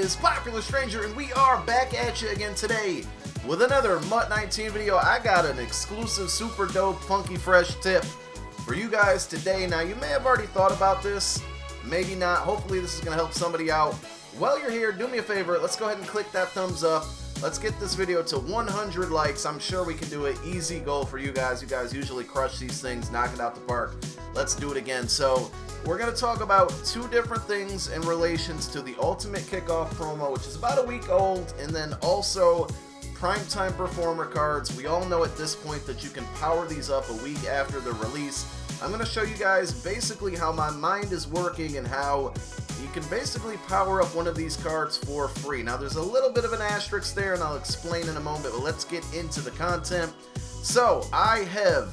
is Popular Stranger, and we are back at you again today with another MUT 19 video. I got an exclusive, super dope, funky, fresh tip for you guys today. Now, you may have already thought about this, maybe not. Hopefully, this is going to help somebody out. While you're here, do me a favor. Let's go ahead and click that thumbs up. Let's get this video to 100 likes. I'm sure we can do it. Easy goal for you guys. You guys usually crush these things, knock it out the park. Let's do it again. So, we're going to talk about two different things in relations to the Ultimate Kickoff promo, which is about a week old, and then also Primetime Performer cards. We all know at this point that you can power these up a week after the release. I'm going to show you guys basically how my mind is working and how you can basically power up one of these cards for free. Now, there's a little bit of an asterisk there, and I'll explain in a moment, but let's get into the content. So, I have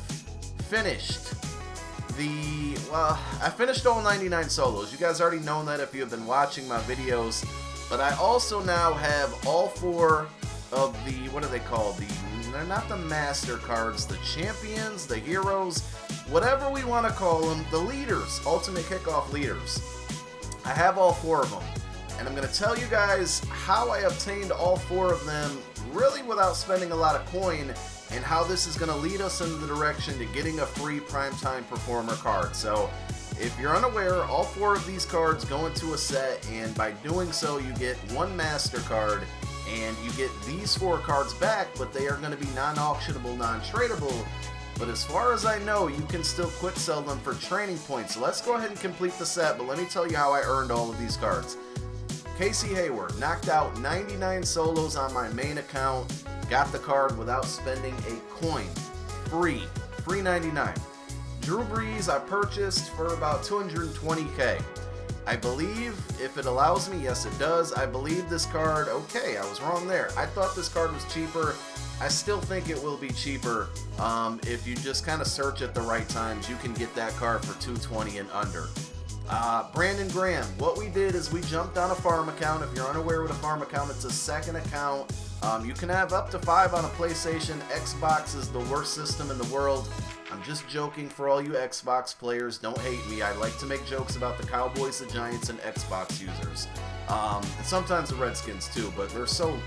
finished I finished all 99 solos. You guys already know that if you have been watching my videos, but I also now have all four of the, what are they called? They're not the master cards, the champions, the heroes, whatever we want to call them, the leaders, Ultimate Kickoff leaders. I have all four of them, and I'm going to tell you guys how I obtained all four of them really without spending a lot of coin, and how this is going to lead us in the direction to getting a free Primetime Performer card. So, if you're unaware, all four of these cards go into a set, and by doing so, you get one Master card, and you get these four cards back, but they are going to be non-auctionable, non-tradable. But as far as I know, you can still quick sell them for training points. So let's go ahead and complete the set, but let me tell you how I earned all of these cards. Casey Hayward knocked out 99 solos on my main account. Got the card without spending a coin. Free 99. Drew Brees I purchased for about 220k. I believe, if it allows me, yes it does, I believe this card, okay, I was wrong there. I thought this card was cheaper. I still think it will be cheaper. If you just kind of search at the right times, you can get that card for 220 and under. Brandon Graham, what we did is we jumped on a farm account. If you're unaware with a farm account, it's a second account. You can have up to 5 on a PlayStation. Xbox is the worst system in the world. I'm just joking for all you Xbox players. Don't hate me. I like to make jokes about the Cowboys, the Giants, and Xbox users. And sometimes the Redskins too, but they're so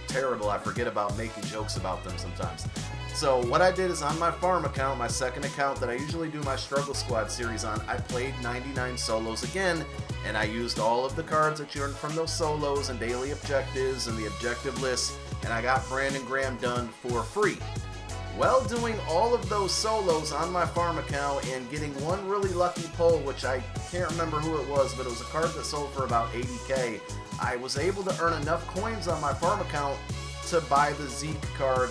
terrible I forget about making jokes about them sometimes. So what I did is on my farm account, my second account that I usually do my Struggle Squad series on, I played 99 solos again, and I used all of the cards that you earned from those solos and daily objectives and the objective list, and I got Brandon Graham done for free. Well, doing all of those solos on my farm account and getting one really lucky pull, which I can't remember who it was, but it was a card that sold for about 80k, I was able to earn enough coins on my farm account to buy the Zeke card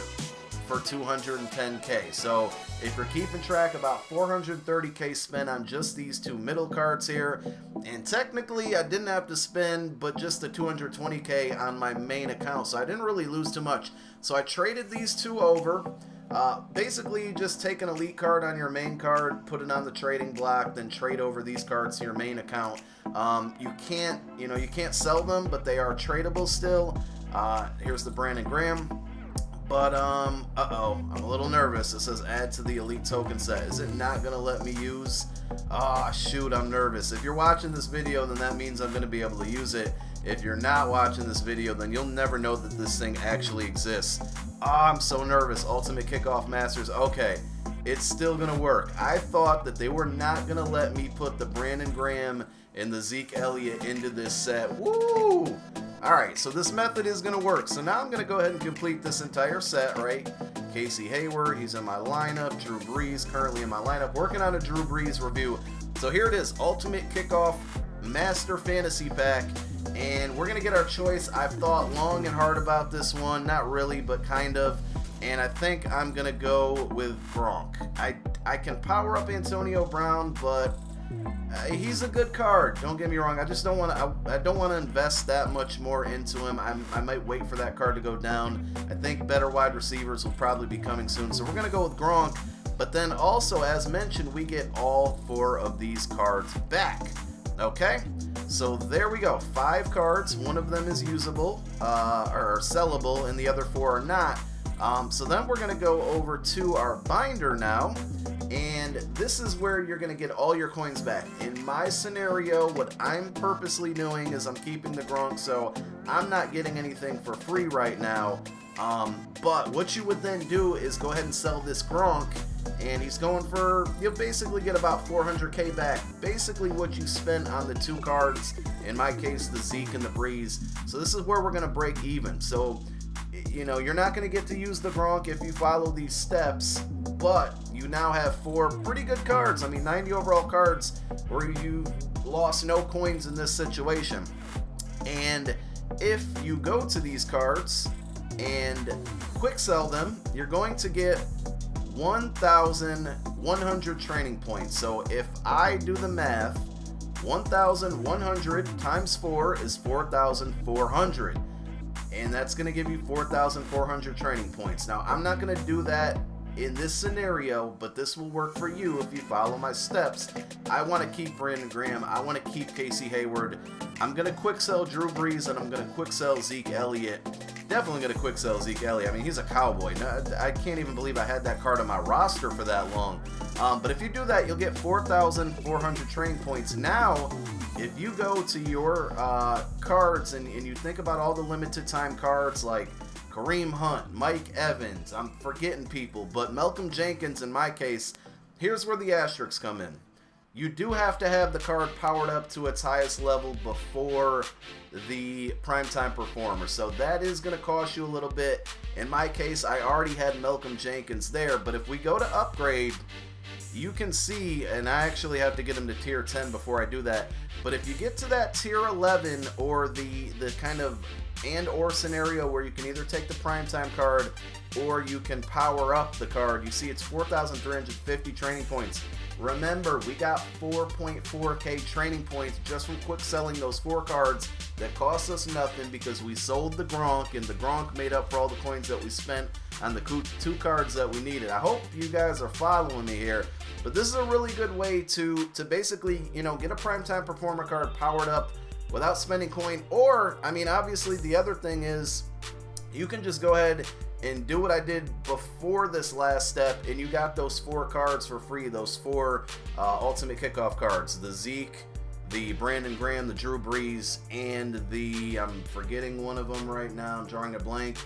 for 210k. So if you're keeping track, about 430k spent on just these two middle cards here, and technically I didn't have to spend but just the 220k on my main account, so I didn't really lose too much. So I traded these two over. Basically just take an elite card on your main card, put it on the trading block, then trade over these cards to your main account. You can't sell them, but they are tradable still. Here's the Brandon Graham. But, uh-oh, I'm a little nervous. It says add to the elite token set. Is it not going to let me use? Oh, shoot, I'm nervous. If you're watching this video, then that means I'm going to be able to use it. If you're not watching this video, then you'll never know that this thing actually exists. Oh, I'm so nervous. Ultimate Kickoff Masters. Okay, it's still going to work. I thought that they were not going to let me put the Brandon Graham and the Zeke Elliott into this set. Woo! Alright, so this method is going to work. So now I'm going to go ahead and complete this entire set, right? Casey Hayward, he's in my lineup. Drew Brees, currently in my lineup. Working on a Drew Brees review. So here it is, Ultimate Kickoff Master Fantasy Pack. And we're going to get our choice. I've thought long and hard about this one. Not really, but kind of. And I think I'm going to go with Gronk. I can power up Antonio Brown, but he's a good card. Don't get me wrong. I just don't want to. I don't want to invest that much more into him. I might wait for that card to go down. I think better wide receivers will probably be coming soon. So we're gonna go with Gronk. But then also, as mentioned, we get all four of these cards back. Okay. So there we go. 5 cards. One of them is usable or sellable, and the other 4 are not. So then we're going to go over to our binder now, and this is where you're going to get all your coins back. In my scenario, what I'm purposely doing is I'm keeping the Gronk, so I'm not getting anything for free right now. But what you would then do is go ahead and sell this Gronk, and he's going for, you'll basically get about 400k back. Basically what you spent on the 2 cards, in my case the Zeke and the Breeze. So this is where we're going to break even. So, you know, you're not going to get to use the Gronk if you follow these steps, but you now have 4 pretty good cards. I mean, 90 overall cards where you lost no coins in this situation. And if you go to these cards and quick sell them, you're going to get 1,100 training points. So if I do the math, 1,100 times 4 is 4,400. And that's going to give you 4,400 training points. Now, I'm not going to do that in this scenario, but this will work for you if you follow my steps. I want to keep Brandon Graham. I want to keep Casey Hayward. I'm going to quick sell Drew Brees, and I'm going to quick sell Zeke Elliott. Definitely going to quick sell Zeke Elliott. I mean, he's a cowboy. I can't even believe I had that card on my roster for that long. But if you do that, you'll get 4,400 training points. Now, if you go to your cards and you think about all the limited time cards like Kareem Hunt, Mike Evans, I'm forgetting people, but Malcolm Jenkins in my case, here's where the asterisks come in. You do have to have the card powered up to its highest level before the Primetime Performer. So that is going to cost you a little bit. In my case, I already had Malcolm Jenkins there, but if we go to upgrade, you can see, and I actually have to get him to tier 10 before I do that, but if you get to that tier 11 or the kind of and/or scenario where you can either take the Primetime card or you can power up the card, you see it's 4,350 training points. Remember, we got 4.4k training points just from quick selling those 4 cards that cost us nothing because we sold the Gronk, and the Gronk made up for all the coins that we spent on the 2 cards that we needed. I hope you guys are following me here, but this is a really good way to basically, you know, get a Primetime Performer card powered up without spending coin. Or, I mean, obviously the other thing is you can just go ahead and do what I did before this last step, and you got those 4 cards for free, those 4 Ultimate Kickoff cards, the Zeke, the Brandon Graham, the Drew Brees, and the, I'm forgetting one of them right now, I'm drawing a blank,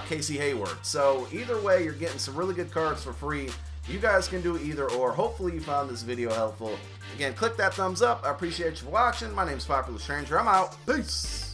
Casey Hayward. So either way, you're getting some really good cards for free. You guys can do either or. Hopefully you found this video helpful. Again, click that thumbs up. I appreciate you for watching. My name's Popular Stranger. I'm out. Peace.